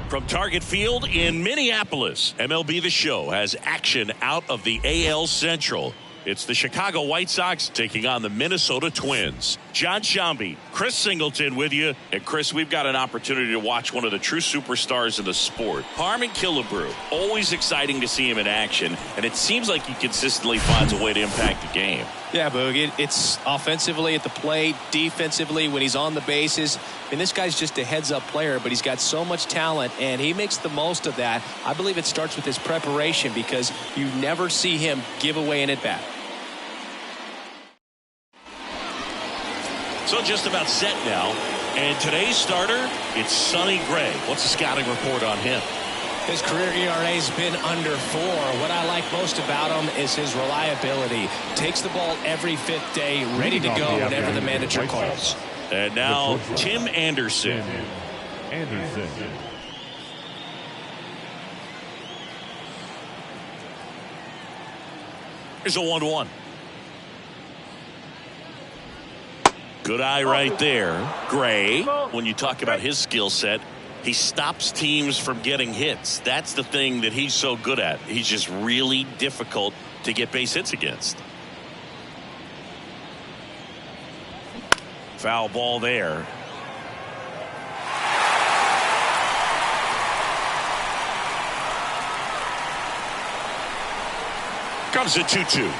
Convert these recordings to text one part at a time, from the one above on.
From Target Field in Minneapolis, MLB The Show has action out of the AL Central. It's the Chicago White Sox taking on the Minnesota Twins. John Shambi, Chris Singleton with you. And Chris, we've got an opportunity to watch one of the true superstars in the sport. Harmon Killebrew, always exciting to see him in action. And it seems like he consistently finds a way to impact the game. Yeah, Boog, it's offensively at the plate, defensively when he's on the bases. I mean, this guy's just a heads-up player, but he's got so much talent, and he makes the most of that. I believe it starts with his preparation because you never see him give away an at-bat. So just about set now. And today's starter, it's Sonny Gray. What's the scouting report on him? His career ERA's been under 4. What I like most about him is his reliability. Takes the ball every 5th day, ready to go whenever the manager calls. And now Tim Anderson. Here's a 1-1. Good eye right there. Gray, when you talk about his skill set, he stops teams from getting hits. That's the thing that he's so good at. He's just really difficult to get base hits against. Foul ball there. Comes a 2-2.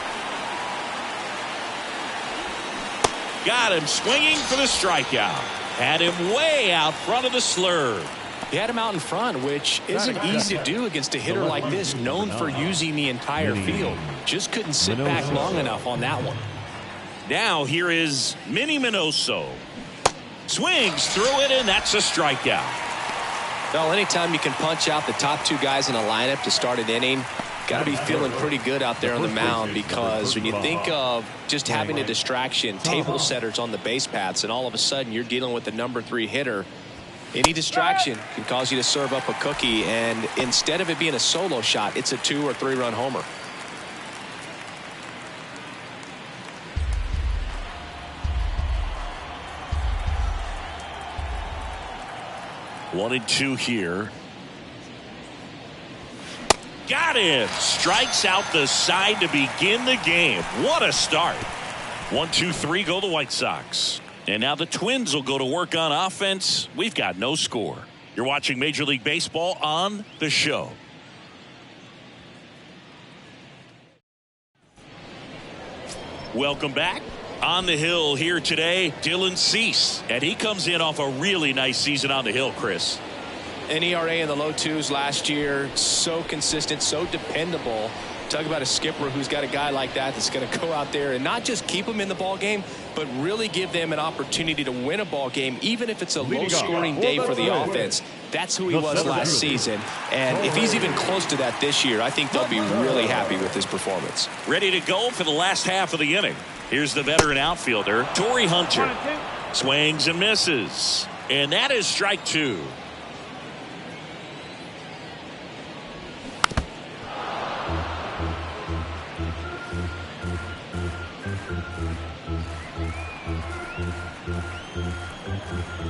Got him swinging for the strikeout. Had him way out front of the slurve. He had him out in front, which isn't easy to do against a hitter like this, known for using the entire field. Just couldn't sit back long enough on that one. Now here is Minnie Minoso. Swings through it, and that's a strikeout. Well, anytime you can punch out the top 2 guys in a lineup to start an inning, got to be feeling pretty good out there on the mound, because when you think of just having a distraction, table setters on the base paths, and all of a sudden you're dealing with the number 3 hitter, any distraction can cause you to serve up a cookie, and instead of it being a solo shot, it's a 2 or 3 run homer. One and 2 here. Got him. Strikes out the side to begin the game. What a start. 1-2-3 go the White Sox. And now the Twins will go to work on offense. We've got no score. You're watching Major League Baseball on The Show. Welcome back. On the hill here today, Dylan Cease. And he comes in off a really nice season on the hill, Chris. An ERA in the low 2s last year. So consistent, so dependable. Talk about a skipper who's got a guy like that that's going to go out there and not just keep them in the ball game, but really give them an opportunity to win a ball game, even if it's a low-scoring day for the offense. That's who he was last season. And if he's even close to that this year, I think they'll be really happy with his performance. Ready to go for the last half of the inning. Here's the veteran outfielder, Torrey Hunter. Swings and misses. And that is strike 2.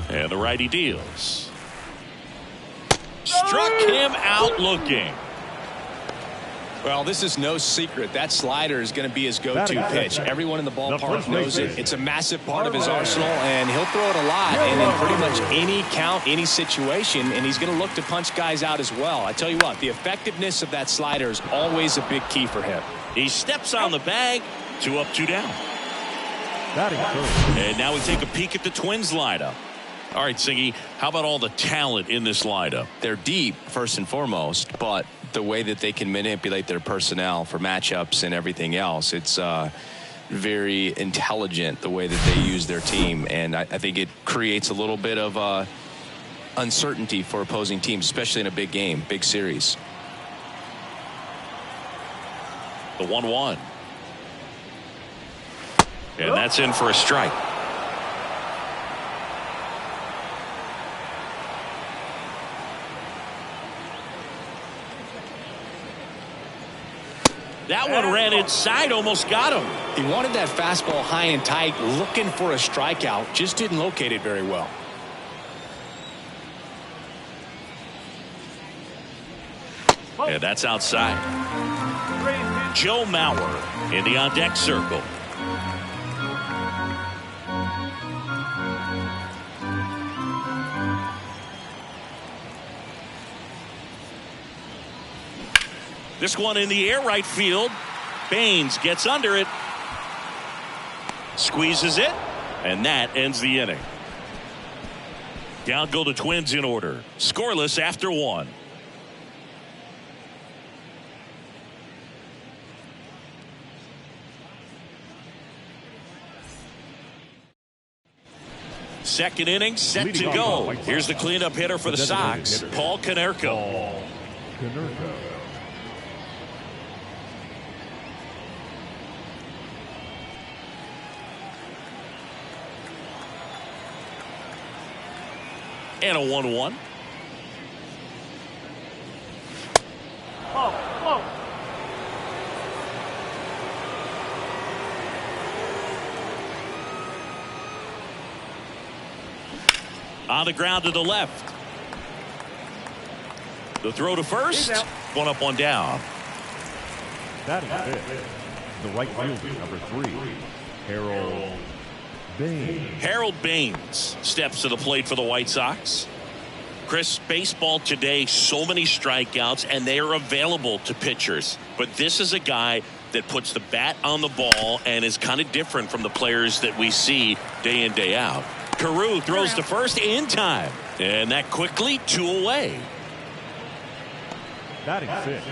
And the righty deals. Struck him out looking. Well, this is no secret. That slider is going to be his go-to pitch. Everyone in the ballpark knows it. It's a massive part of his arsenal, and he'll throw it a lot and in pretty much any count, any situation, and he's going to look to punch guys out as well. I tell you what, the effectiveness of that slider is always a big key for him. He steps on the bag. 2 up, 2 down. And now we take a peek at the Twins lineup. All right, Siggy, how about all the talent in this lineup? They're deep, first and foremost, but the way that they can manipulate their personnel for matchups and everything else, it's very intelligent the way that they use their team. And I think it creates a little bit of uncertainty for opposing teams, especially in a big game, big series. The 1-1. And that's in for a strike. That one ran inside, almost got him. He wanted that fastball high and tight, looking for a strikeout, just didn't locate it very well. And that's outside. Joe Mauer in the on-deck circle. This one in the air right field. Baines gets under it. Squeezes it. And that ends the inning. Down go the Twins in order. Scoreless after one. Second inning set to go. Here's the cleanup hitter for the Sox, Paul Konerko. And a 1-1. On the ground to the left. The throw to first. One up, one down. That is it. The right fielder, number 3, Harold Baines. Harold Baines steps to the plate for the White Sox. Chris, baseball today, so many strikeouts, and they are available to pitchers. But this is a guy that puts the bat on the ball and is kind of different from the players that we see day in, day out. Carew throws to first in time. And that quickly, 2 away. Batting 6,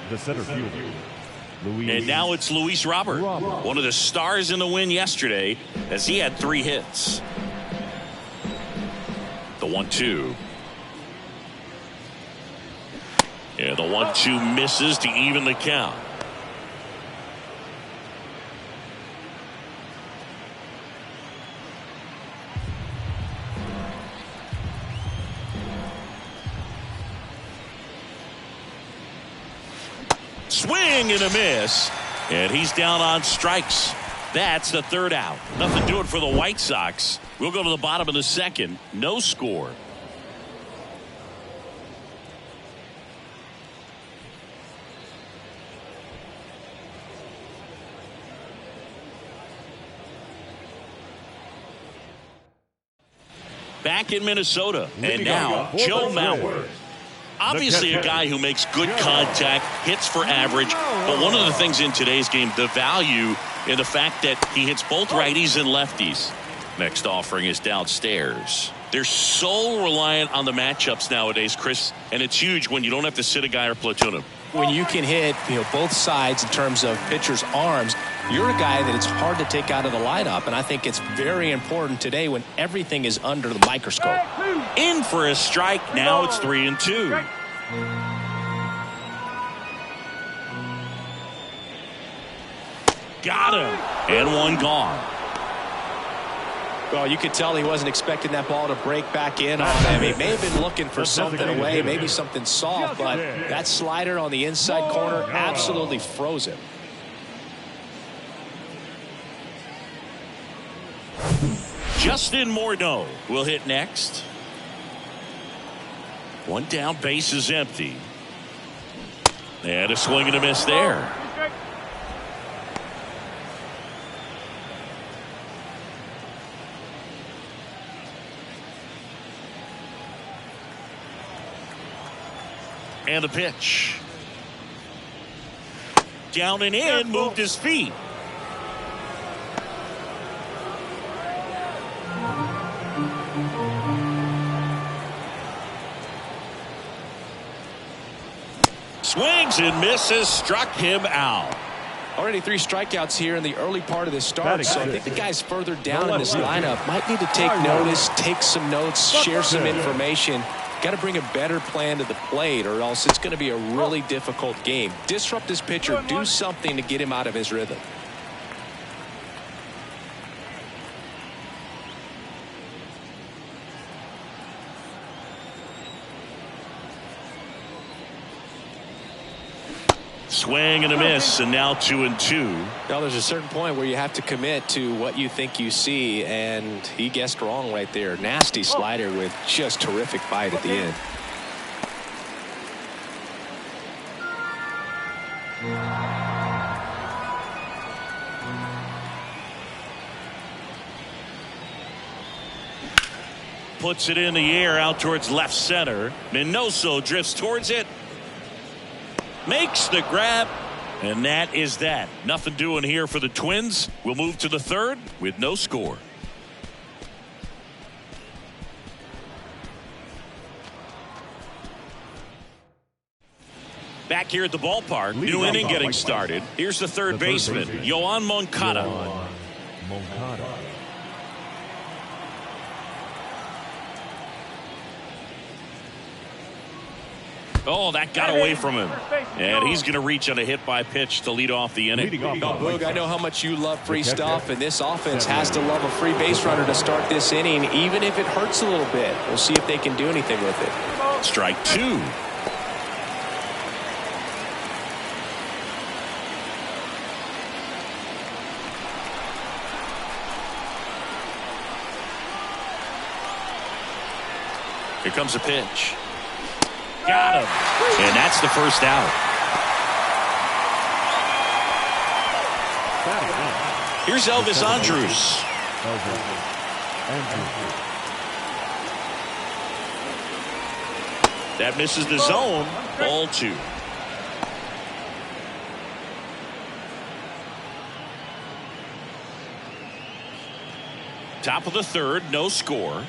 the center fielder, Luis. And now it's Luis Robert, one of the stars in the win yesterday, as he had 3 hits. The 1-2. Yeah, the 1-2 misses to even the count. Swing and a miss, and he's down on strikes. That's the 3rd out. Nothing doing for the White Sox. We'll go to the bottom of the 2nd. No score. Back in Minnesota, and now Joe Mauer. Obviously a guy who makes good contact, hits for average, but one of the things in today's game, the value in the fact that he hits both righties and lefties. Next offering is downstairs. They're so reliant on the matchups nowadays, Chris, and it's huge when you don't have to sit a guy or platoon him. When you can hit, both sides in terms of pitchers' arms, you're a guy that it's hard to take out of the lineup, and I think it's very important today when everything is under the microscope. In for a strike. Now it's 3-2. Got him. And one gone. Well, you could tell he wasn't expecting that ball to break back in on him. He may have been looking for something away, maybe something soft, but that slider on the inside corner absolutely froze him. Justin Morneau will hit next. One down, base is empty. And a swing and a miss there. And a pitch. Down and in, moved his feet. Swings and misses, struck him out. Already 3 strikeouts here in the early part of this start, so I think the guys further down in this lineup might need to take notice, take some notes, share some information. Got to bring a better plan to the plate, or else it's going to be a really difficult game. Disrupt this pitcher, do something to get him out of his rhythm. Swing and a miss, and now 2-2. Now there's a certain point where you have to commit to what you think you see, and he guessed wrong right there. Nasty slider with just terrific bite at the end. Puts it in the air out towards left center. Minoso drifts towards it. Makes the grab. And that is that. Nothing doing here for the Twins. We'll move to the third with no score. Back here at the ballpark, new inning getting started. Here's the third baseman, Yoan Moncada. Oh, that got away from him. And he's going to reach on a hit by pitch to lead off the inning. Boog, I know how much you love free stuff, and this offense has to love a free base runner to start this inning, even if it hurts a little bit. We'll see if they can do anything with it. Strike two. Here comes a pitch. Got him. And that's the first out. Here's Elvis Andrus. That misses the zone. Ball two. Top of the third, no score.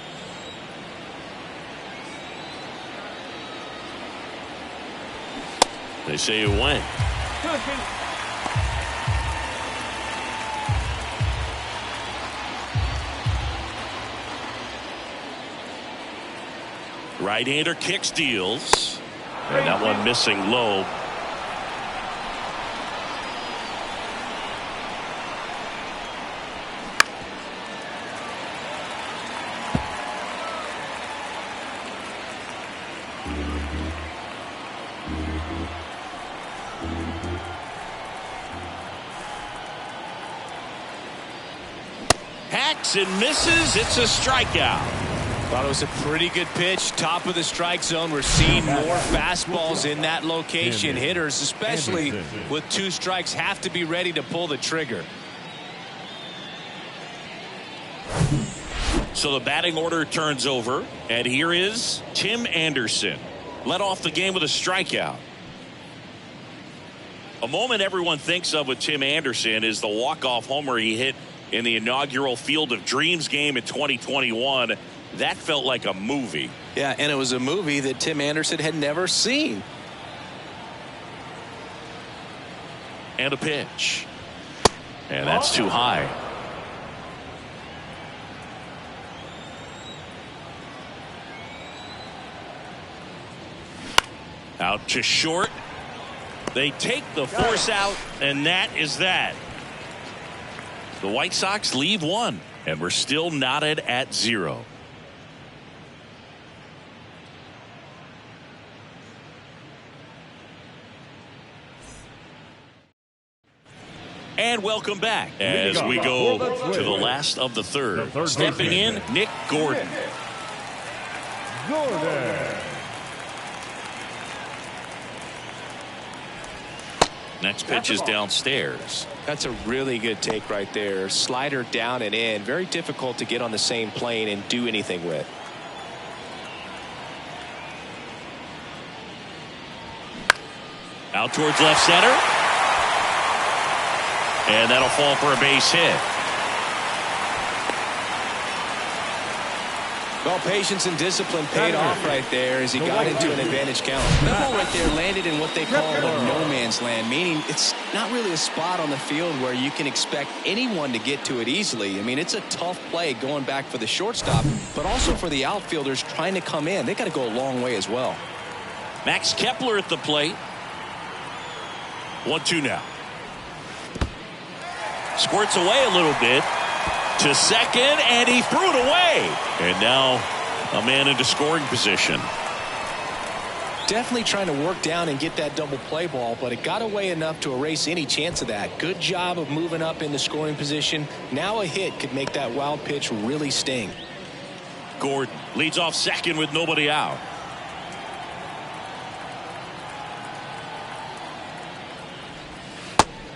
They say it went. Right-hander kicks, deals. And that one missing low. Hacks and misses. It's a strikeout. Thought it was a pretty good pitch. Top of the strike zone. We're seeing more fastballs in that location. Hitters, especially with two strikes, have to be ready to pull the trigger. So the batting order turns over, and here is Tim Anderson. Led off the game with a strikeout. A moment everyone thinks of with Tim Anderson is the walk-off homer he hit in the inaugural Field of Dreams game in 2021. That felt like a movie. Yeah, and it was a movie that Tim Anderson had never seen. And a pitch. And that's too high. Out to short. They take the force out, and that is that. The White Sox leave one, and we're still knotted at 0. And welcome back as we go to the last of the third. Stepping in, Nick Gordon. Next pitch is downstairs. That's a really good take right there. Slider down and in. Very difficult to get on the same plane and do anything with. Out towards left center. And that'll fall for a base hit. Well, patience and discipline paid off right there as he got into an advantage count. That ball right there landed in what they call a no man's land, meaning it's not really a spot on the field where you can expect anyone to get to it easily. I mean, it's a tough play going back for the shortstop, but also for the outfielders trying to come in. They got to go a long way as well. Max Kepler at the plate. 1-2 now. Squirts away a little bit to second, and he threw it away. And now a man into scoring position. Definitely trying to work down and get that double play ball, but it got away enough to erase any chance of that. Good job of moving up into scoring position. Now a hit could make that wild pitch really sting. Gordon leads off second with nobody out.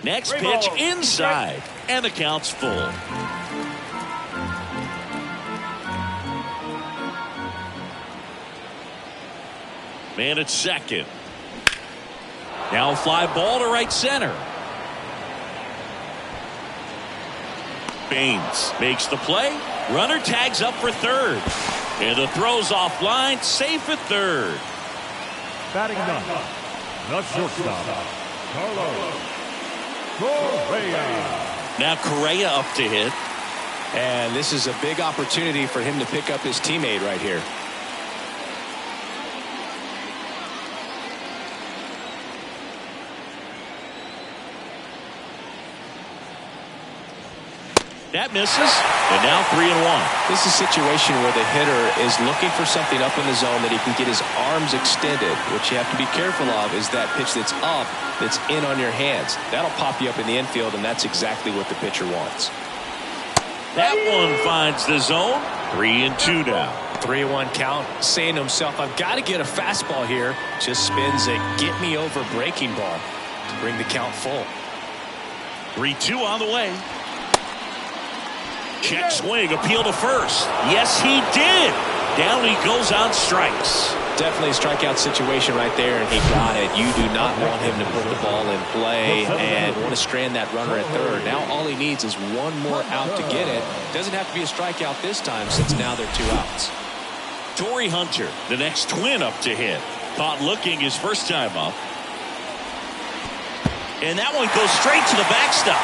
Next pitch inside, and the count's full. Man at second. Now a fly ball to right center. Baines makes the play. Runner tags up for third. And the throw's offline, safe at third. Batting ninth, the shortstop, Carlos Correa. Now Correa up to hit. And this is a big opportunity for him to pick up his teammate right here. That misses, and now 3-1. This is a situation where the hitter is looking for something up in the zone that he can get his arms extended. What you have to be careful of is that pitch that's up, that's in on your hands. That'll pop you up in the infield, and that's exactly what the pitcher wants. That one finds the zone. 3-2 now. 3-1 count, saying to himself, I've got to get a fastball here. Just spins a get-me-over breaking ball to bring the count full. 3-2 on the way. Check swing, appeal to first. Yes, he did. Down he goes on strikes. Definitely a strikeout situation right there, and he got it. You do not want him to put the ball in play and want to strand that runner at third. Now all he needs is one more out to get it. Doesn't have to be a strikeout this time since now they're 2 outs. Torrey Hunter, the next twin up to hit. Caught looking his first time up. And that one goes straight to the backstop.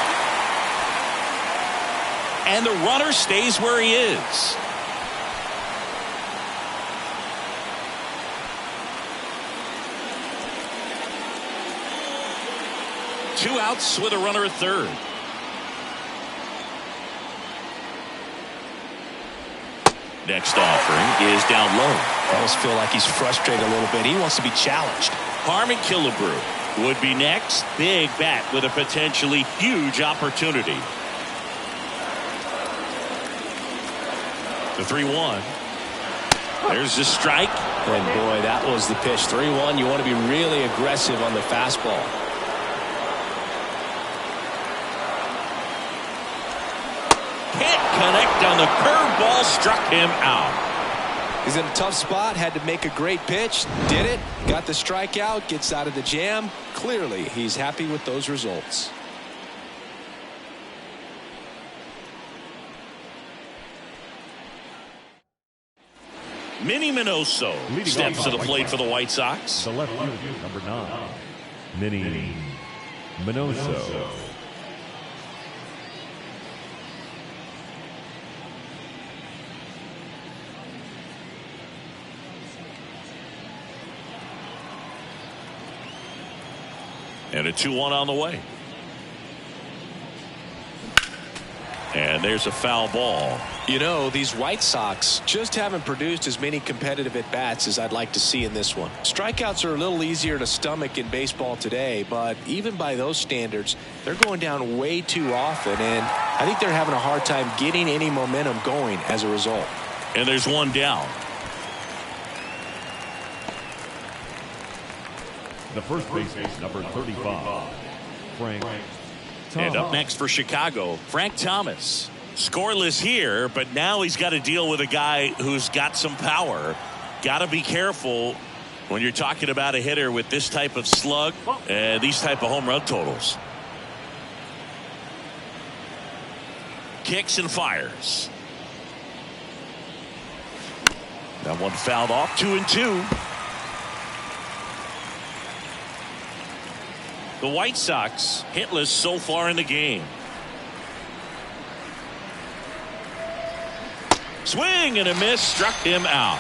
And the runner stays where he is. Two outs with a runner at third. Next offering is down low. I almost feel like he's frustrated a little bit. He wants to be challenged. Harmon Killebrew would be next. Big bat with a potentially huge opportunity. The 3-1. There's the strike. And boy, that was the pitch. 3-1. You want to be really aggressive on the fastball. Can't connect on the curveball. Struck him out. He's in a tough spot. Had to make a great pitch. Did it. Got the strikeout. Gets out of the jam. Clearly, he's happy with those results. Minnie Minoso steps to the plate for the White Sox. The left fielder, number 9, Minnie Minoso. And a 2-1 on the way. And there's a foul ball. You know, these White Sox just haven't produced as many competitive at-bats as I'd like to see in this one. Strikeouts are a little easier to stomach in baseball today, but even by those standards, they're going down way too often, and I think they're having a hard time getting any momentum going as a result. And there's one down. The first baseman, number 35, Frank Thomas. And up next for Chicago, Frank Thomas. Scoreless here, but now he's got to deal with a guy who's got some power. Got to be careful when you're talking about a hitter with this type of slug and these type of home run totals. Kicks and fires. That one fouled off. 2-2. The White Sox hitless so far in the game. Swing and a miss, struck him out.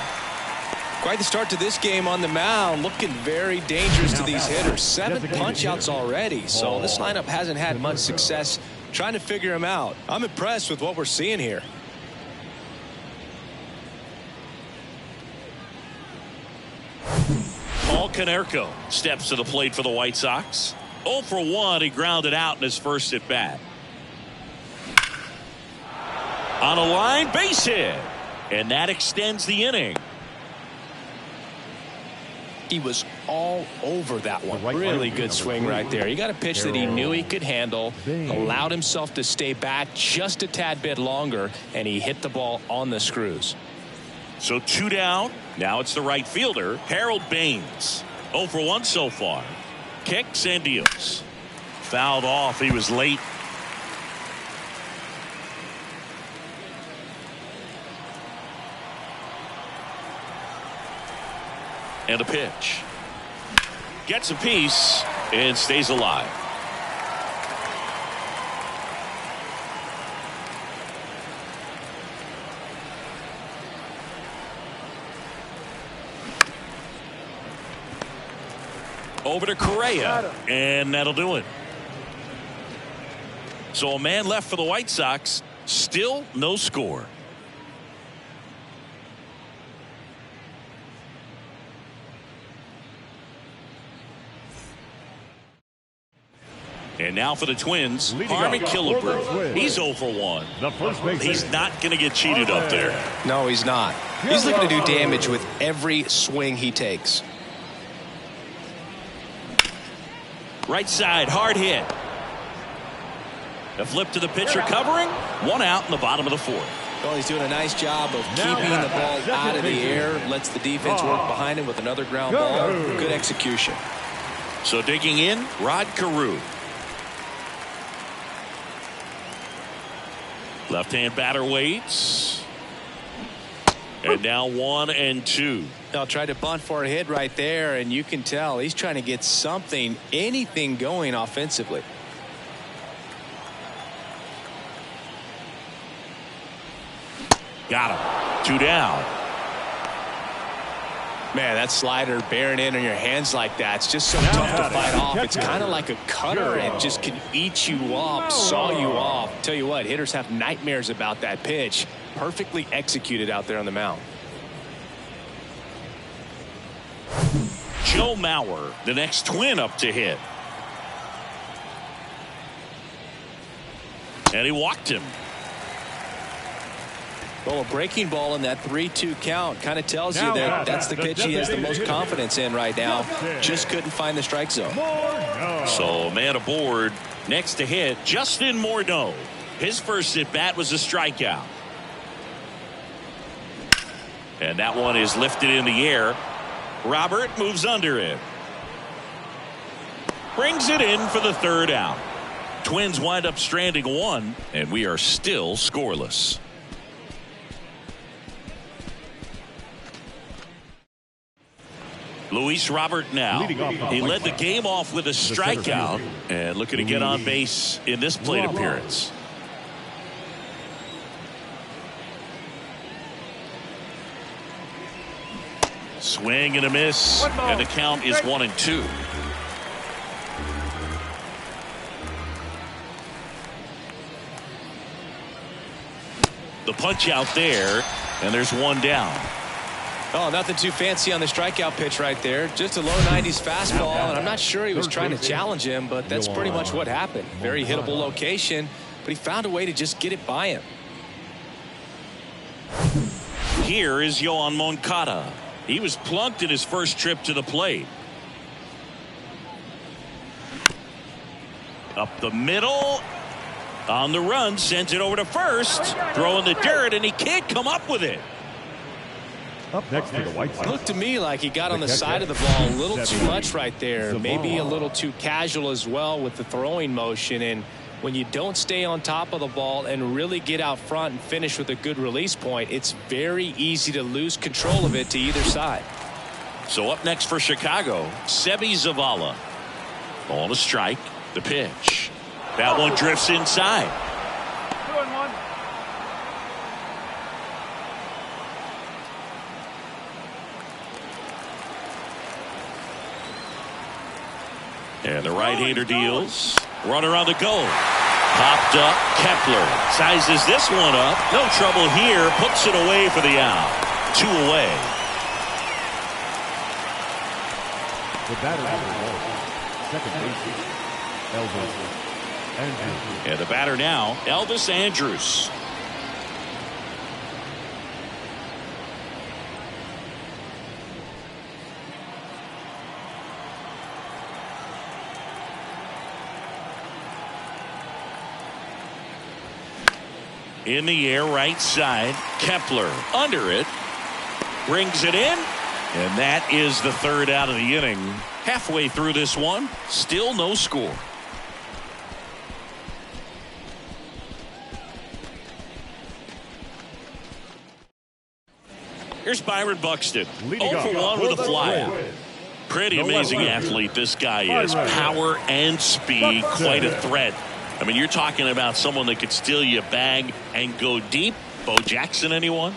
Quite the start to this game on the mound. Looking very dangerous to these hitters. 7 punch-outs already. So this lineup hasn't had much success trying to figure him out. I'm impressed with what we're seeing here. Paul Konerko steps to the plate for the White Sox. 0 for 1. He grounded out in his first at bat. On a line, base hit. And that extends the inning. He was all over that one. Really good swing right there. He got a pitch that he knew he could handle, allowed himself to stay back just a tad bit longer, and he hit the ball on the screws. So 2 down. Now it's the right fielder, Harold Baines. 0 for 1 so far. Kicks and deals. Fouled off. He was late. And a pitch. Gets a piece and stays alive. Over to Correa, and that'll do it. So a man left for the White Sox. Still no score. And now for the Twins, Harmon Killebrew. He's 0 for 1. He's not going to get cheated up there. No, he's not. He's looking to do damage with every swing he takes. Right side, hard hit. A flip to the pitcher covering. 1 out in the bottom of the 4th. Well, he's doing a nice job of keeping the ball out of the air. Lets the defense work behind him with another ground ball. Good execution. So digging in, Rod Carew. Left-hand batter waits. And now 1 and 2. Now tried to bunt for a hit right there, and you can tell he's trying to get something, anything going offensively. Got him. 2 down. Man, that slider bearing in on your hands like that, it's just so tough to fight off. It's kind of like a cutter. It just can eat you up, saw you off. Tell you what, hitters have nightmares about that pitch. Perfectly executed out there on the mound. Joe Mauer, the next Twin up to hit. And he walked him. Well, a breaking ball in that 3-2 count kind of tells you that that's the pitch he has the most confidence in right now. Just couldn't find the strike zone. So man aboard. Next to hit, Justin Morneau. His first at bat was a strikeout. And that one is lifted in the air. Robert moves under it. Brings it in for the 3rd out. Twins wind up stranding 1, and we are still scoreless. Luis Robert now. He led the game off with a strikeout and looking to get on base in this plate appearance. Swing and a miss, and the count is 1 and 2. The punch out there, and there's 1 down. Oh, nothing too fancy on the strikeout pitch right there. Just a low 90s fastball, and I'm not sure he was trying to challenge him, but that's pretty much what happened. Very hittable location, but he found a way to just get it by him. Here is Yoan Moncada. He was plunked in his first trip to the plate. Up the middle. On the run, sent it over to first. Throwing the dirt, and he can't come up with it. Up next to the White Sox. Looked to me like he got on the side of the ball a little too much right there. Maybe a little too casual as well with the throwing motion. And when you don't stay on top of the ball and really get out front and finish with a good release point, it's very easy to lose control of it to either side. So up next for Chicago, Sebi Zavala. On a strike, the pitch. That one drifts inside. And the right-hander deals. Runner on the go. Popped up. Kepler sizes this one up. No trouble here. Puts it away for the out. 2 away. The batter second baseman, Elvis Andrus. And the batter now, Elvis Andrus. In the air, right side. Kepler under it. Brings it in. And that is the third out of the inning. Halfway through this one, still no score. Here's Byron Buxton. 0 for 1 with a flyout. Pretty amazing athlete this guy is. Power and speed, quite a threat. I mean, you're talking about someone that could steal you a bag and go deep. Bo Jackson, anyone?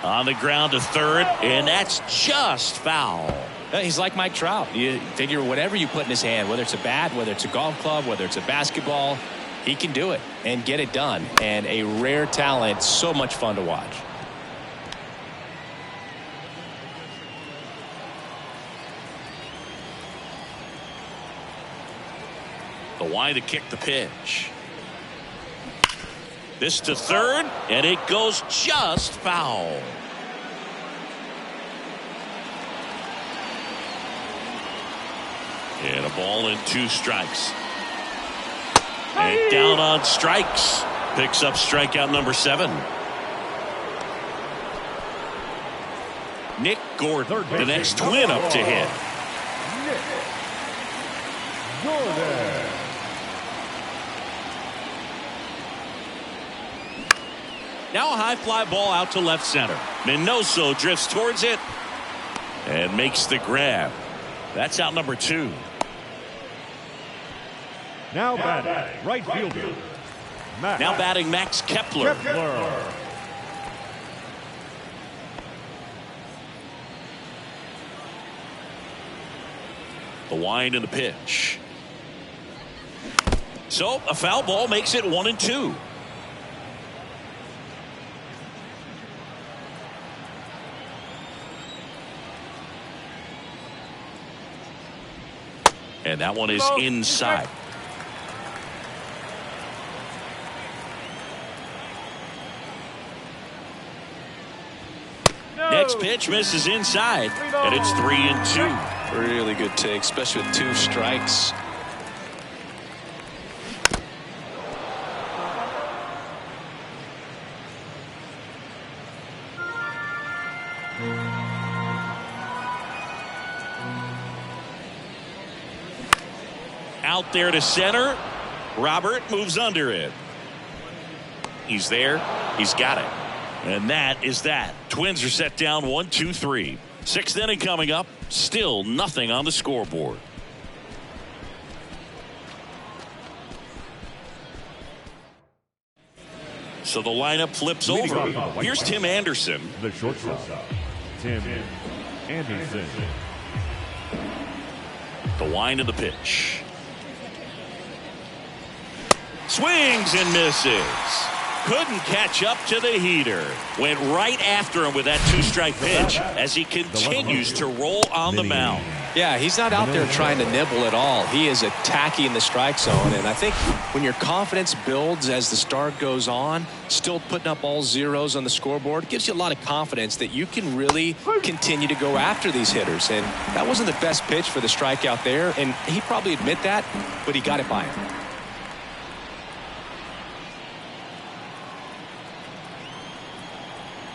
On the ground to third, and that's just foul. He's like Mike Trout. You figure whatever you put in his hand, whether it's a bat, whether it's a golf club, whether it's a basketball, he can do it and get it done. And a rare talent, so much fun to watch. The wide to kick the pitch. This to third, and it goes just foul. And a ball and 2 strikes. And down on strikes. Picks up strikeout number 7. Nick Gordon, the next Twin up to hit. Gordon. Now a high fly ball out to left center. Minoso drifts towards it and makes the grab. That's out number 2. Now batting, right fielder. Now batting Max Kepler. The wind and the pitch. So a foul ball makes it 1-2. And that one is inside. Next pitch misses inside, and it's 3-2. Really good take, especially with 2 strikes. Out there to center. Robert moves under it. He's there. He's got it. And that is that. Twins are set down 1-2-3. 6th inning coming up. Still nothing on the scoreboard. So the lineup flips over. Here's Tim Anderson. The shortstop, Tim Anderson. The wind of the pitch. Swings and misses. Couldn't catch up to the heater. Went right after him with that 2-strike pitch as he continues to roll on the mound. Yeah, he's not out there trying to nibble at all. He is attacking the strike zone. And I think when your confidence builds as the start goes on, still putting up all zeros on the scoreboard, gives you a lot of confidence that you can really continue to go after these hitters. And that wasn't the best pitch for the strikeout there. And he'd probably admit that, but he got it by him.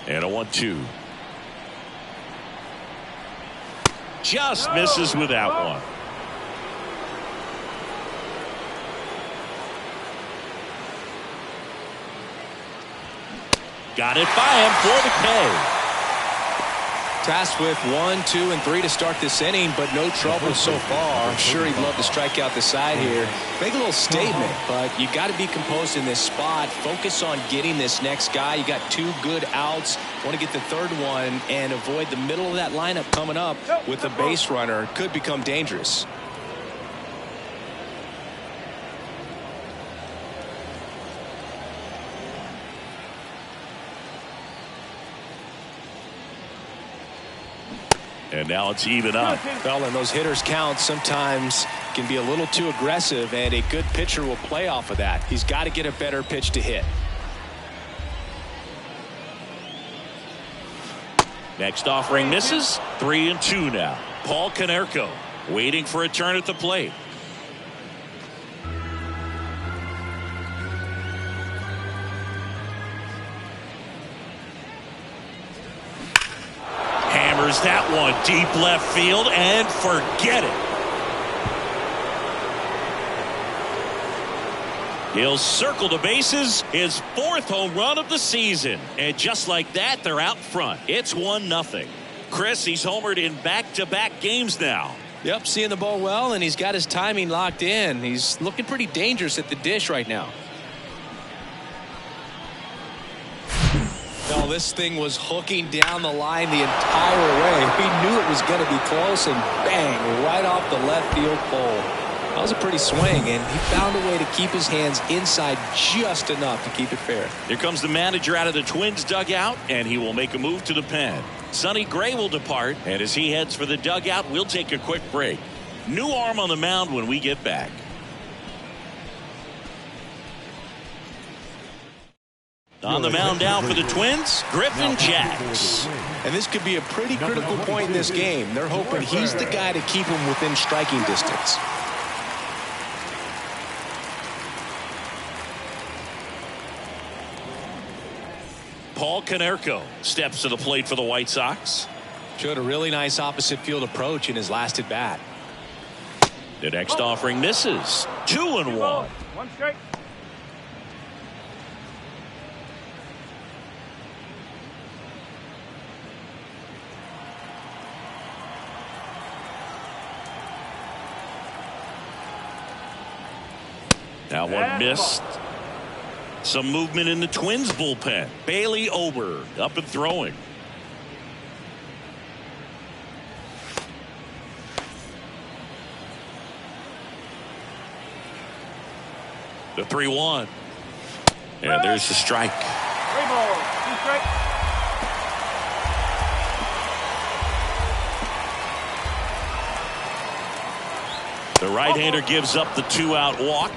And a 1-2. Just misses with that one. Got it by him for the K. Tasked with 1, 2, and 3 to start this inning, but no trouble so far. I'm sure he'd love to strike out the side here. Make a little statement, but you got to be composed in this spot. Focus on getting this next guy. You got 2 good outs. Want to get the 3rd one and avoid the middle of that lineup coming up with a base runner. Could become dangerous. And now it's even up. Well, and those hitters count sometimes can be a little too aggressive, and a good pitcher will play off of that. He's got to get a better pitch to hit. Next offering misses. 3-2 now. Paul Konerko waiting for a turn at the plate. Hammers that one deep left field and forget it. He'll circle the bases, his 4th home run of the season. And just like that, they're out front. It's 1-0. Chris, he's homered in back-to-back games now. Yep, seeing the ball well, and he's got his timing locked in. He's looking pretty dangerous at the dish right now. No, this thing was hooking down the line the entire way. He knew it was going to be close, and bang, right off the left field pole. That was a pretty swing, and he found a way to keep his hands inside just enough to keep it fair. Here comes the manager out of the Twins dugout, and he will make a move to the pen. Sonny Gray will depart, and as he heads for the dugout, we'll take a quick break. New arm on the mound when we get back. On the mound now for the Twins, Griffin Jax. And this could be a pretty critical point in this game. They're hoping he's the guy to keep him within striking distance. Paul Konerko steps to the plate for the White Sox. Showed a really nice opposite field approach in his last at bat. The next offering misses. 2-1. One strike. Now one missed. Some movement in the Twins bullpen. Bailey Ober up and throwing. The 3-1. And there's the strike. 3 balls, 2 strikes. The right-hander gives up the 2-out walk.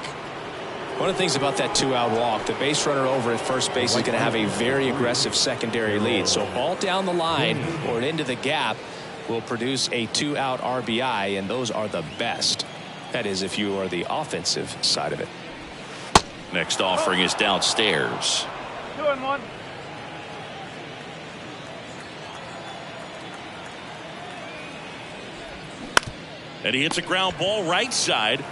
One of the things about that 2-out walk, the base runner over at first base is going to have a very aggressive secondary lead. So ball down the line or into the gap will produce a 2-out RBI, and those are the best. That is, if you are the offensive side of it. Next offering is downstairs. 2-1. And he hits a ground ball right side.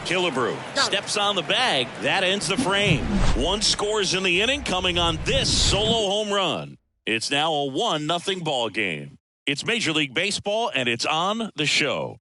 Killebrew steps on the bag. That ends the frame. 1 scores in the inning coming on this solo home run. It's now a 1-0 ball game. It's Major League Baseball, and it's on the show.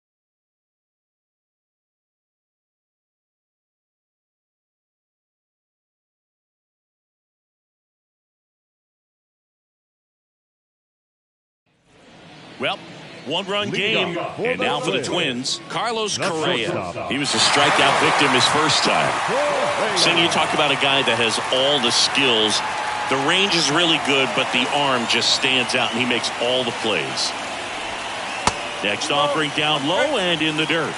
Well, 1-run game, and now for the Twins, Carlos Correa. He was a strikeout victim his first time. Sing, you talk about a guy that has all the skills. The range is really good, but the arm just stands out, and he makes all the plays. Next offering down low and in the dirt.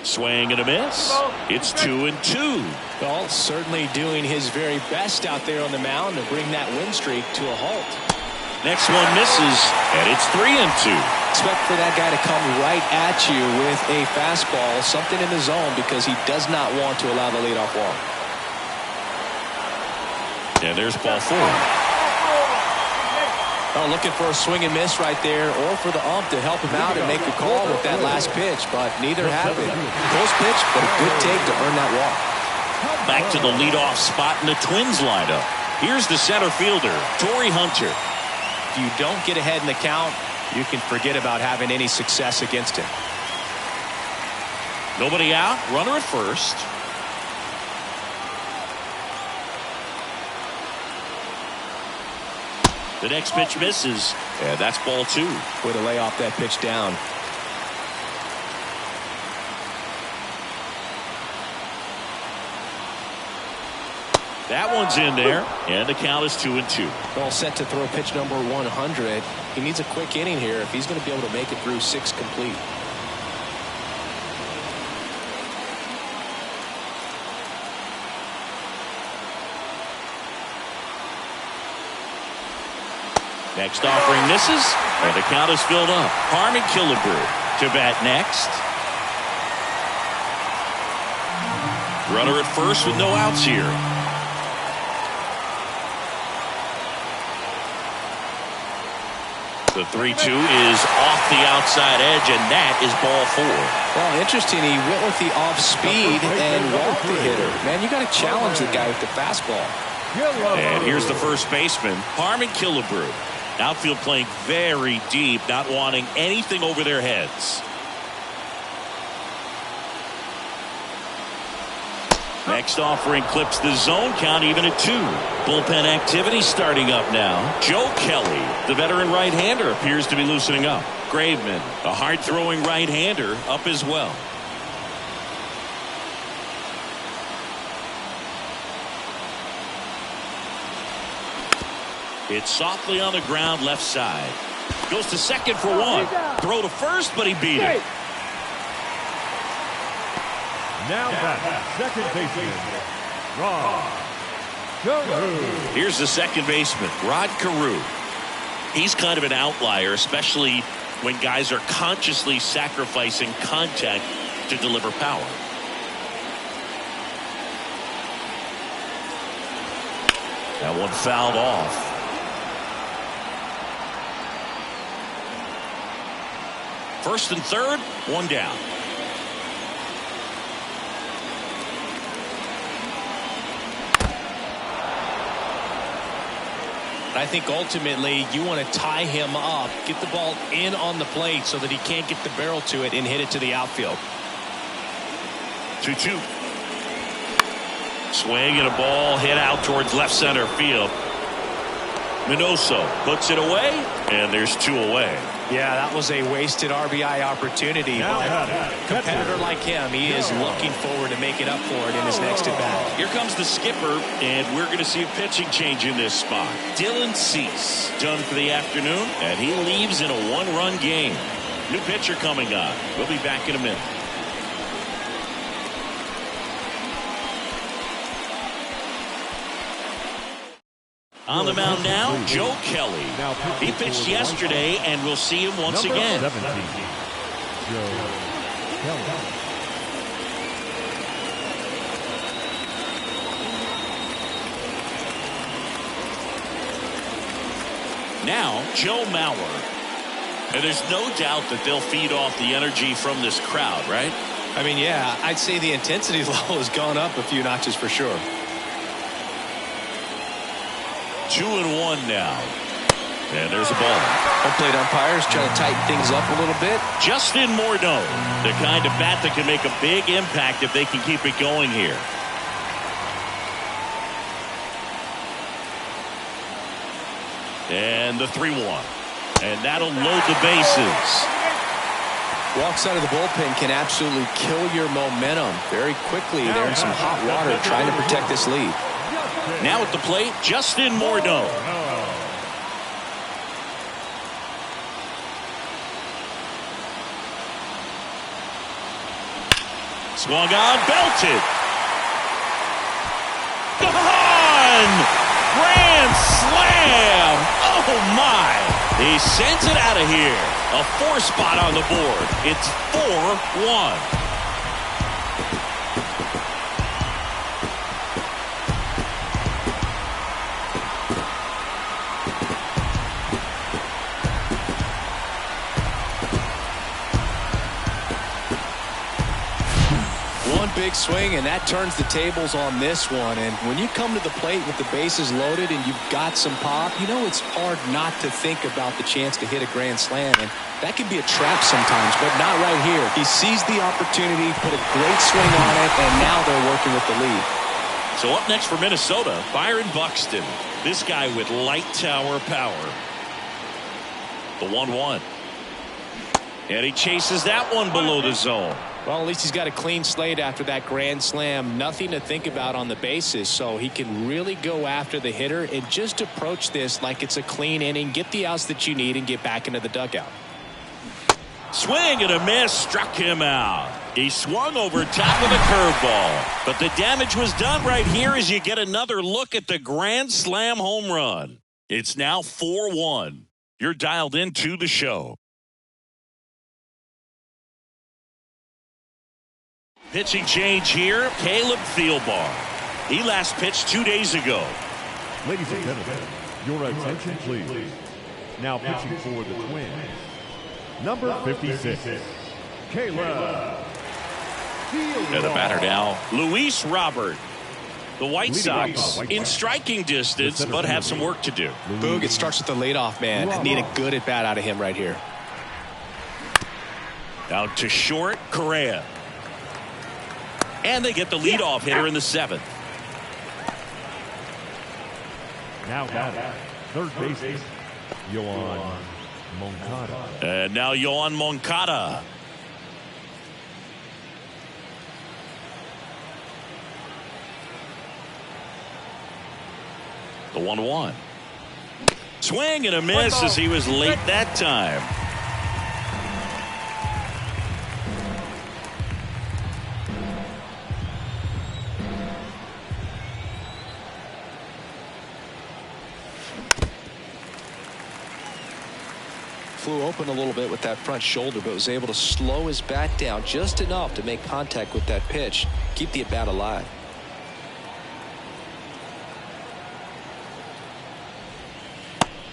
Swing and a miss. It's 2-2. Well, certainly doing his very best out there on the mound to bring that win streak to a halt. Next one misses, and it's 3-2. Expect for that guy to come right at you with a fastball, something in the zone, because he does not want to allow the leadoff walk. And there's ball 4. Oh, looking for a swing and miss right there, or for the ump to help him out and make a call with that last pitch, but neither happened. Close pitch, but a good take to earn that walk. Back to the leadoff spot in the Twins lineup. Here's the center fielder, Torrey Hunter. If you don't get ahead in the count, you can forget about having any success against him. Nobody out, runner at first. The next pitch misses, and that's ball 2. Way to lay off that pitch down. That one's in there, and the count is 2-2. All set to throw pitch number 100. He needs a quick inning here if he's going to be able to make it through 6 complete. Next offering misses, and the count is filled up. Harmon Killebrew to bat next. Runner at first with no outs here. The 3-2 is off the outside edge, and that is ball 4. Well, interesting. He went with the off speed and walked the hitter. Man, you got to challenge the guy with the fastball. And here's the first baseman, Harmon Killebrew. Outfield playing very deep, not wanting anything over their heads. Next offering clips the zone count even at 2. Bullpen activity starting up now. Joe Kelly, the veteran right-hander, appears to be loosening up. Graveman, a hard-throwing right-hander, up as well. It's softly on the ground left side. Goes to second for 1. Throw to first, but he beat it. Now back, second baseman, Rod Carew. Here's the second baseman, Rod Carew. He's kind of an outlier, especially when guys are consciously sacrificing contact to deliver power. That one fouled off. First and third, 1 down. I think ultimately you want to tie him up, get the ball in on the plate so that he can't get the barrel to it and hit it to the outfield. 2-2. Swing and a ball hit out towards left center field. Minoso puts it away, and there's 2 away. Yeah, that was a wasted RBI opportunity. But a competitor like him, he is looking forward to making up for it in his next at-bat. Here comes the skipper, and we're going to see a pitching change in this spot. Dylan Cease done for the afternoon, and he leaves in a 1-run game. New pitcher coming on. We'll be back in a minute. On the mound now, Joe Kelly. He pitched yesterday, and we'll see him once again. 17, Joe Kelly. Now, Joe Mauer. And there's no doubt that they'll feed off the energy from this crowd, right? I mean, yeah, I'd say the intensity level has gone up a few notches for sure. 2-1 now. And there's a ball. Home plate umpires trying to tighten things up a little bit. Justin Morneau, the kind of bat that can make a big impact if they can keep it going here. And the 3-1. And that'll load the bases. Walks out of the bullpen can absolutely kill your momentum very quickly. They're in some hot water trying to protect this lead. Now at the plate, Justin Morneau. Swung on, belted. Gone! Grand slam! Oh my! He sends it out of here. A 4 spot on the board. It's 4-1. Big swing, and that turns the tables on this one. And when you come to the plate with the bases loaded and you've got some pop, you know it's hard not to think about the chance to hit a grand slam, and that can be a trap sometimes, but not right here. He seized the opportunity, put a great swing on it, and now they're working with the lead. So up next for Minnesota, Byron Buxton. This guy with light tower power. The 1-1. And he chases that one below the zone. Well, at least he's got a clean slate after that grand slam. Nothing to think about on the bases, so he can really go after the hitter and just approach this like it's a clean inning, get the outs that you need, and get back into the dugout. Swing and a miss, struck him out. He swung over top of the curveball. But the damage was done right here as you get another look at the grand slam home run. It's now 4-1. You're dialed into the show. Pitching change here, Caleb Thielbar. He last pitched 2 days ago. Ladies and gentlemen, your attention please. Now pitching for the Twins, number 56, Caleb. And the batter now, Luis Robert. The White Sox in striking distance, but have some work to do. Boog, it starts with the leadoff man. Need a good at bat out of him right here. Out to short, Correa. And they get the leadoff hitter in the 7th. Now batting, third baseman, Yohan Moncada. And now Yohan Moncada. The 1-1. Swing and a miss as he was late that time. Flew open a little bit with that front shoulder, but was able to slow his bat down just enough to make contact with that pitch, keep the at bat alive.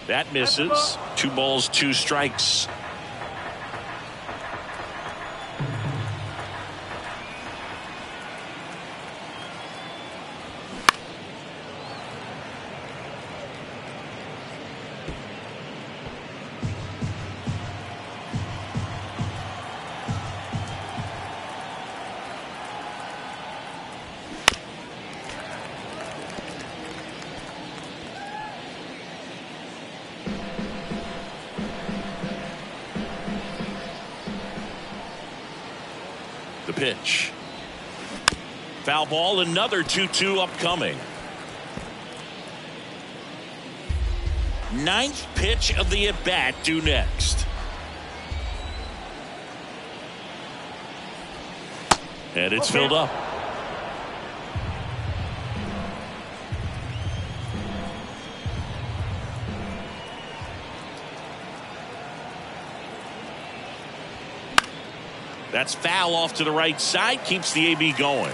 That misses. 2 balls, 2 strikes. The pitch. Foul ball, another 2-2 upcoming. 9th pitch of the at-bat due next. And it's filled up. That's foul off to the right side, keeps the AB going.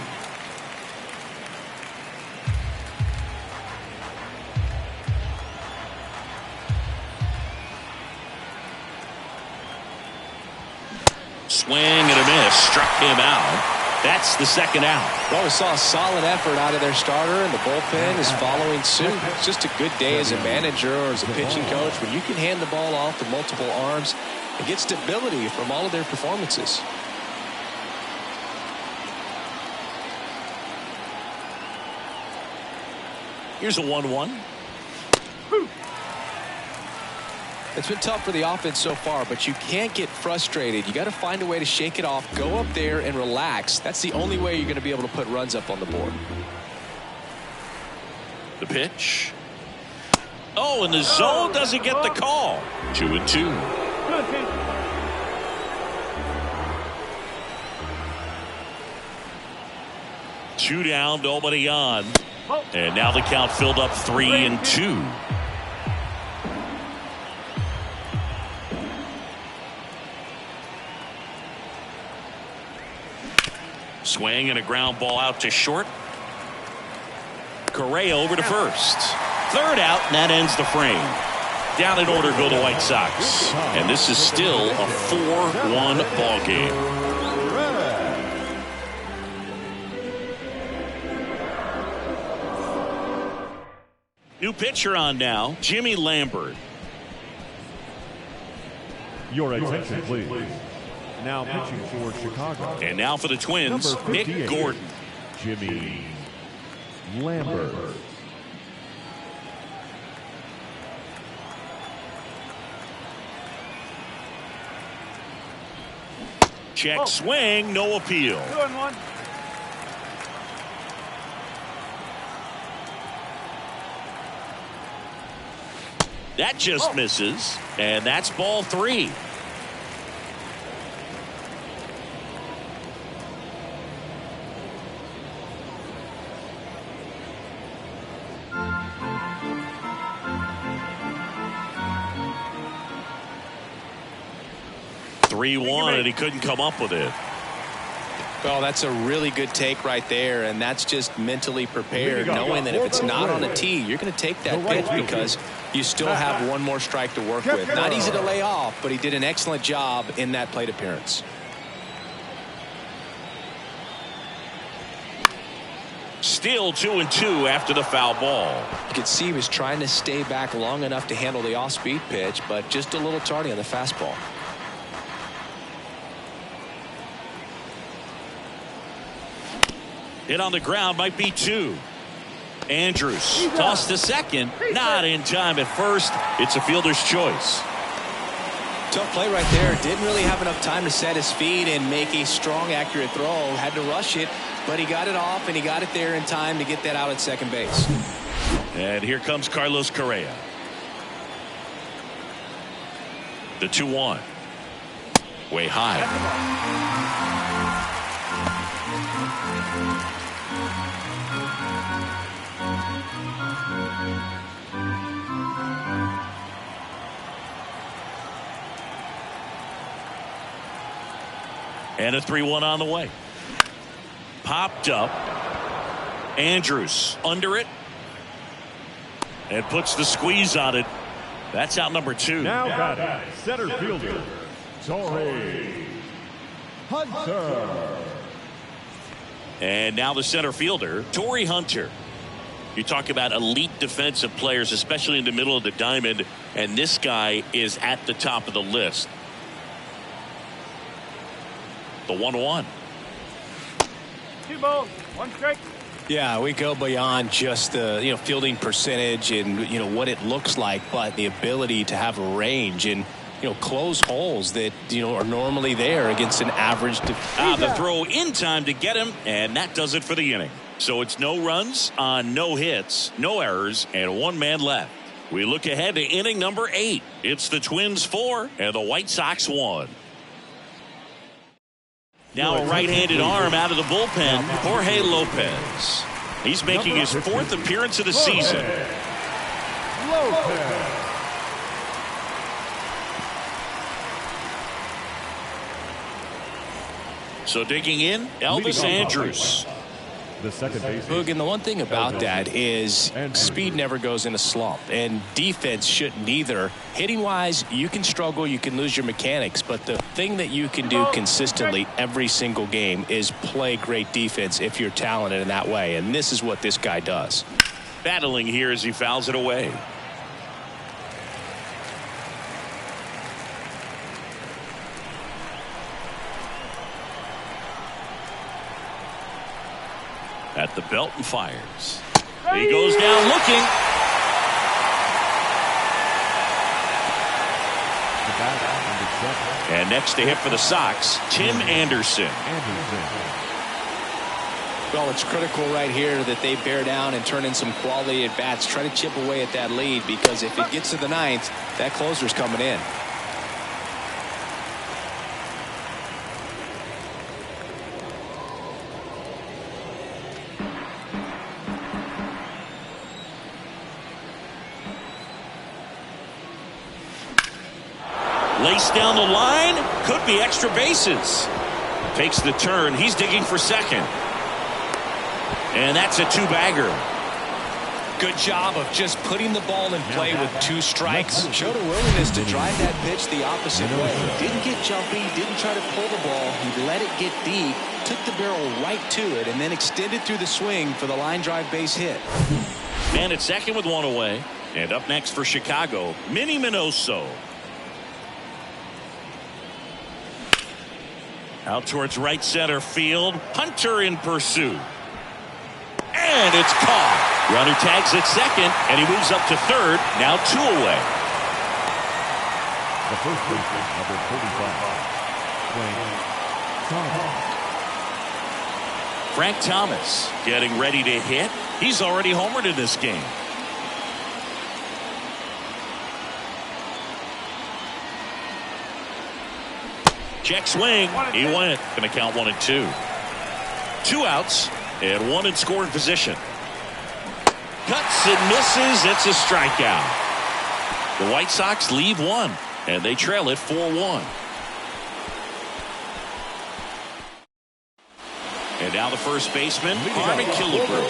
Swing and a miss, struck him out. That's the 2nd out. Well, we saw a solid effort out of their starter, and the bullpen is following suit. It's just a good day as a manager or as a pitching coach when you can hand the ball off to multiple arms and get stability from all of their performances. Here's a 1-1. It's been tough for the offense so far, but you can't get frustrated. You got to find a way to shake it off, go up there and relax. That's the only way you're going to be able to put runs up on the board. The pitch. Oh, and the zone doesn't get the call. 2-2. 2 down, nobody on. And now the count filled up 3-2. Swing and a ground ball out to short. Correa over to first. 3rd out, and that ends the frame. Down in order go the White Sox. And this is still a 4-1 ball game. New pitcher on now, Jimmy Lambert. Your attention, please. Now pitching for Chicago. And now for the Twins, Nick Gordon. Jimmy Lambert. Check swing, no appeal. 2-1. That just misses, and that's ball 3. And he couldn't come up with it. Well, that's a really good take right there, and that's just mentally prepared, knowing that if it's not on a tee, you're going to take that pitch because You still have one more strike to work with. Not easy to lay off, but he did an excellent job in that plate appearance. Still 2-2 after the foul ball. You could see he was trying to stay back long enough to handle the off-speed pitch, but just a little tardy on the fastball. Hit on the ground, might be 2. Andrews tossed to second, not in time at first. It's a fielder's choice. Tough play right there. Didn't really have enough time to set his feet and make a strong, accurate throw. Had to rush it, but he got it off and he got it there in time to get that out at second base. And here comes Carlos Correa. The 2-1. Way high. And a 3-1 on the way. Popped up. Andrews under it. And puts the squeeze on it. That's out number 2. Now batting, center fielder, Torrey Hunter. And now the center fielder, Torrey Hunter. You talk about elite defensive players, especially in the middle of the diamond, and this guy is at the top of the list. The 1-1. 2 balls, 1 strike. Yeah, we go beyond just the fielding percentage and what it looks like, but the ability to have range and close holes that are normally there against an average. The throw in time to get him, and that does it for the inning. So it's no runs on no hits, no errors, and 1 man left. We look ahead to inning number 8. It's the Twins 4 and the White Sox 1. Now a right-handed arm out of the bullpen, Jorge Lopez. He's making his 4th appearance of the season. So digging in, Elvis Andrews. The second base. Boog, and the one thing about that is speed never goes in a slump, and defense shouldn't either. Hitting wise, you can struggle, you can lose your mechanics, but the thing that you can do consistently every single game is play great defense if you're talented in that way, and this is what this guy does. Battling here as he fouls it away. At the belt and fires. He goes down looking. And next to hit for the Sox, Tim Anderson. Well, it's critical right here that they bear down and turn in some quality at bats. Try to chip away at that lead, because if it gets to the 9th, that closer's coming in. Laced down the line, could be extra bases. Takes the turn, he's digging for second. And that's a 2-bagger. Good job of just putting the ball in play with 2 strikes. Showed a willingness to drive that pitch the opposite way. Didn't get jumpy, didn't try to pull the ball. He let it get deep, took the barrel right to it, and then extended through the swing for the line drive base hit. And at second with 1 away. And up next for Chicago, Minnie Minoso. Out towards right center field. Hunter in pursuit. And it's caught. Runner tags at second, and he moves up to third. Now 2 away. The first baseman, number 35, Frank Thomas getting ready to hit. He's already homered in this game. Check swing. He went. Going to count 1 and 2. 2 outs and 1 in scoring position. Cuts and misses. It's a strikeout. The White Sox leave 1, and they trail it 4-1. And now the first baseman, Harmon Killebrew.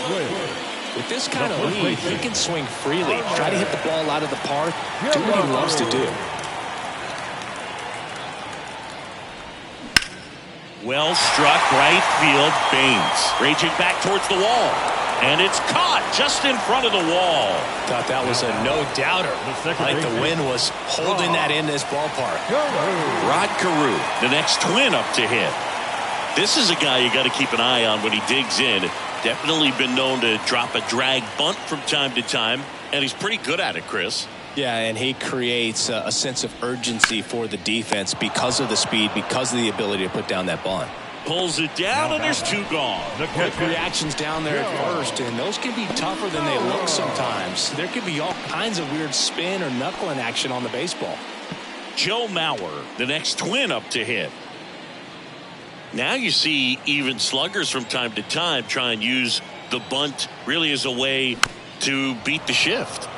With this kind of lead, he can swing freely, try to hit the ball out of the park, do what he loves to do. Well struck, right field, Baines raging back towards the wall. And it's caught just in front of the wall. Thought that was a no-doubter. Like the wind was holding that in this ballpark. Rod Carew, the next Twin up to hit. This is a guy you got to keep an eye on when he digs in. Definitely been known to drop a drag bunt from time to time, and he's pretty good at it, Chris. Yeah, and he creates a sense of urgency for the defense because of the speed, because of the ability to put down that bunt. Pulls it down, and there's two gone. Quick reactions down there at first, and those can be tougher than they look sometimes. There could be all kinds of weird spin or knuckling action on the baseball. Joe Mauer, the next Twin up to hit. Now you see even sluggers from time to time try and use the bunt really as a way to beat the shift.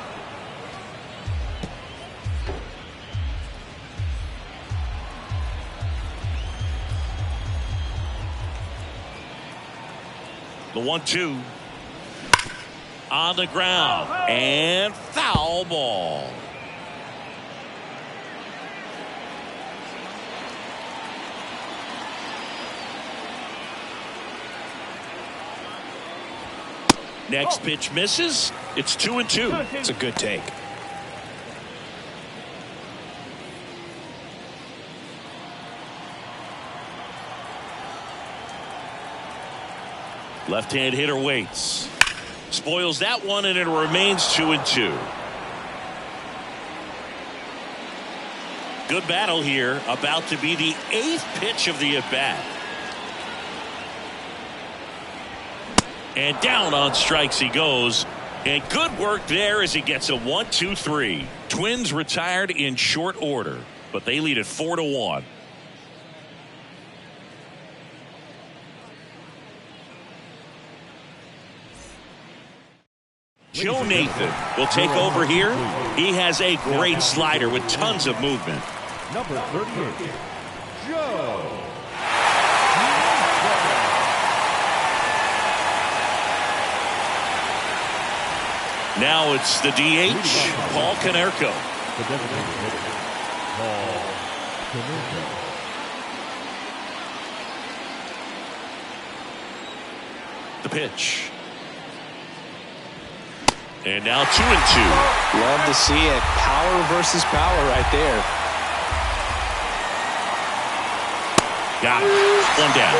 The 1-2 on the ground and foul ball. Next pitch misses. It's 2-2. It's a good take. Left-hand hitter waits. Spoils that one, and it remains 2-2. Good battle here. About to be the 8th pitch of the at-bat. And down on strikes he goes. And good work there as he gets a 1-2-3. Twins retired in short order, but they lead at 4-1. Joe Nathan will take over here. He has a great slider with tons of movement. Number 38, Joe. Now it's the DH, Paul Konerko. The designated hitter, Paul Konerko. The pitch. And now 2-2. Love to see it. Power versus power right there. Got it. One down.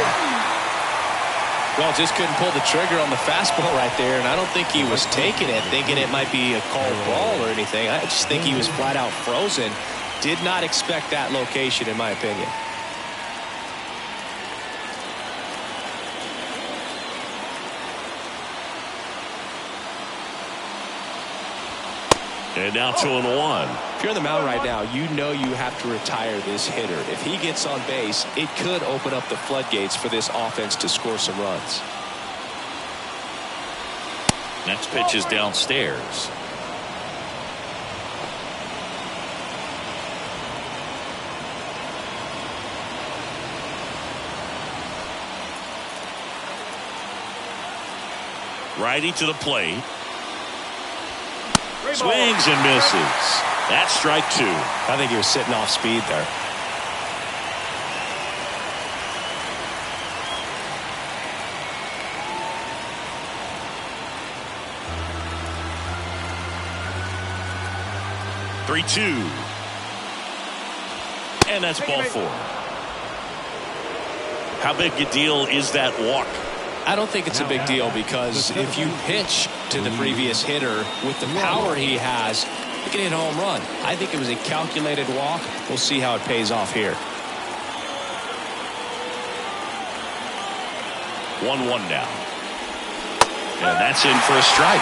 Well, just couldn't pull the trigger on the fastball right there, and I don't think he was taking it, thinking it might be a called ball or anything. I just think he was flat out frozen. Did not expect that location, in my opinion. And now 2-1. If you're on the mound right now, you know you have to retire this hitter. If he gets on base, it could open up the floodgates for this offense to score some runs. Next pitch is downstairs. Righty to the plate. Swings and misses. That's strike 2. I think he was sitting off speed there. (3-2). And that's ball 4. How big a deal is that walk? I don't think it's a big deal because if you pitch to the previous hitter with the power he has, you can hit a home run. I think it was a calculated walk. We'll see how it pays off here. 1-1 now. And that's in for a strike.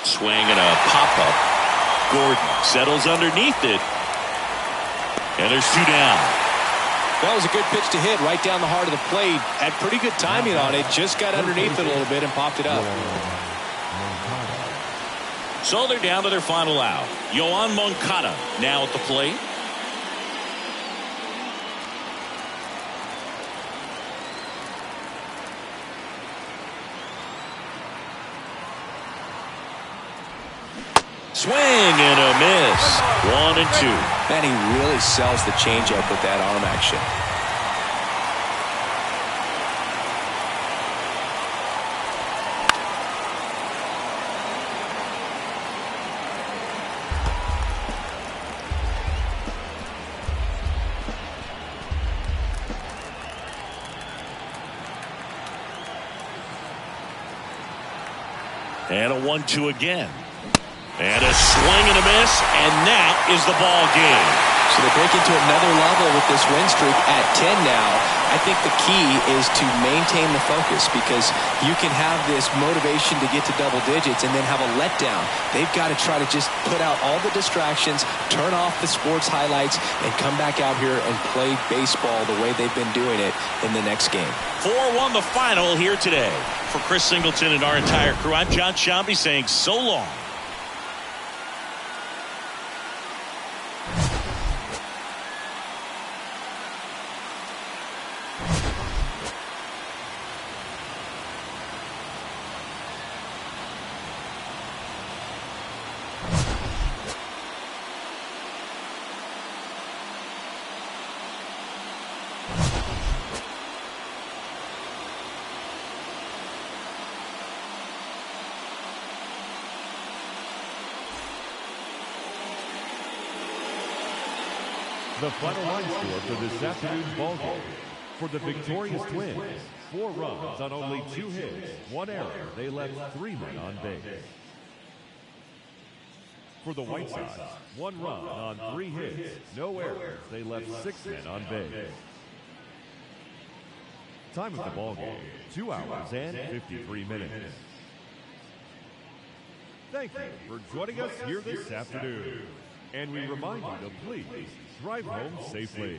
Swing and a pop-up. Gordon settles underneath it. And there's 2 down. That was a good pitch to hit right down the heart of the plate. Had pretty good timing on it. Just got underneath it a little bit and popped it up. So they're down to their final out. Yoan Moncada now at the plate. Swing and a miss. 1-2. Man, he really sells the changeup with that arm action. And a 1-2 again. And a swing and a miss, and that is the ball game. So they break into another level with this win streak at 10 now. I think the key is to maintain the focus, because you can have this motivation to get to double digits and then have a letdown. They've got to try to just put out all the distractions, turn off the sports highlights, and come back out here and play baseball the way they've been doing it in the next game. 4-1 the final here today. For Chris Singleton and our entire crew, I'm John Shambi saying so long. The final line score for this afternoon's ballgame. For the victorious Twins, 4 runs on only 2 hits, 1 error. They left 3 men on base. For the White Sox, 1 run on 3 hits, no errors. They left 6 men on base. Time of the ballgame, 2 hours and 53 minutes. Thank you for joining us here this afternoon. And we remind you to please drive home safely.